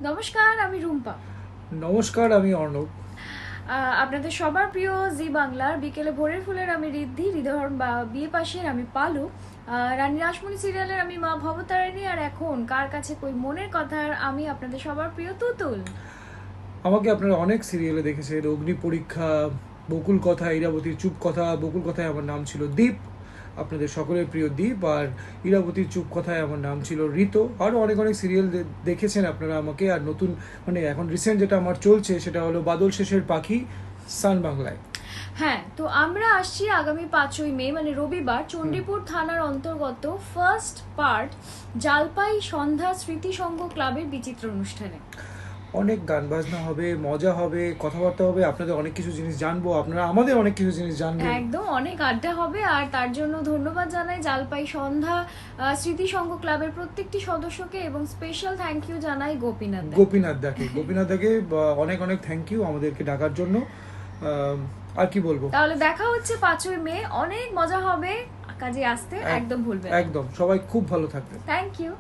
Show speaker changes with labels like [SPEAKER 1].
[SPEAKER 1] নমস্কার, আমি রুম্পা।
[SPEAKER 2] নমস্কার, আমি অর্ণব।
[SPEAKER 1] আপনাদের সবার প্রিয় জি বাংলার বিকেলে ভোরের ফুলের আমি ঋদ্ধি, হৃদয়হরণ বা বিয়ে পাশের আমি পালু, রানী রাসমণি সিরিয়ালের আমি মা ভবতারিণী, আর এখন কার কাছে কই মনের কথার আমি আপনাদের সবার প্রিয় তুতুল।
[SPEAKER 2] আমাকে আপনারা অনেক সিরিয়ালে দেখেছেন, অগ্নি পরীক্ষা, বকুল কথা, ইরাবতীর চুপ কথা। বকুল কথায় আমার নাম ছিল দীপ, আপনাদের সকলের প্রিয় দীপ। আর ইরাবতীর চুপ কথায় আমার নাম ছিল ঋতো। আরও অনেক অনেক সিরিয়াল দেখেছেন আপনারা আমাকে। আর নতুন মানে এখন রিসেন্ট যেটা আমার চলছে সেটা হলো বাদল শেষের পাখি, সান বাংলায়।
[SPEAKER 1] হ্যাঁ, তো আমরা আসছি আগামী 5ই মে মানে রবিবার চণ্ডীপুর থানার অন্তর্গত ফার্স্ট পার্ট জালপাই সন্ধ্যা স্মৃতি সংঘ ক্লাবের বিচিত্র অনুষ্ঠানে।
[SPEAKER 2] অনেক গান বাজনা হবে, মজা হবে, কথাবার্তা হবে, আপনাদের অনেক কিছু জিনিস জানবো, আপনারা আমাদের অনেক কিছু জিনিস জানবেন।
[SPEAKER 1] একদম অনেক আড্ডা হবে, আর তার জন্য ধন্যবাদ জানাই জালপাই সন্ধ্যা স্মৃতি সংঘ ক্লাবের প্রত্যেকটি সদস্যকে, এবং স্পেশাল থ্যাংক ইউ জানাই
[SPEAKER 2] গোপীনাথদাকে অনেক অনেক থ্যাংক ইউ আমাদেরকে ডাকার জন্য। আর কি বলবো,
[SPEAKER 1] তাহলে দেখা হচ্ছে 5ই মে, অনেক মজা হবে, কাজে আসতে একদম ভুলবেন না।
[SPEAKER 2] একদম সবাই খুব ভালো থাকবে।
[SPEAKER 1] Thank you.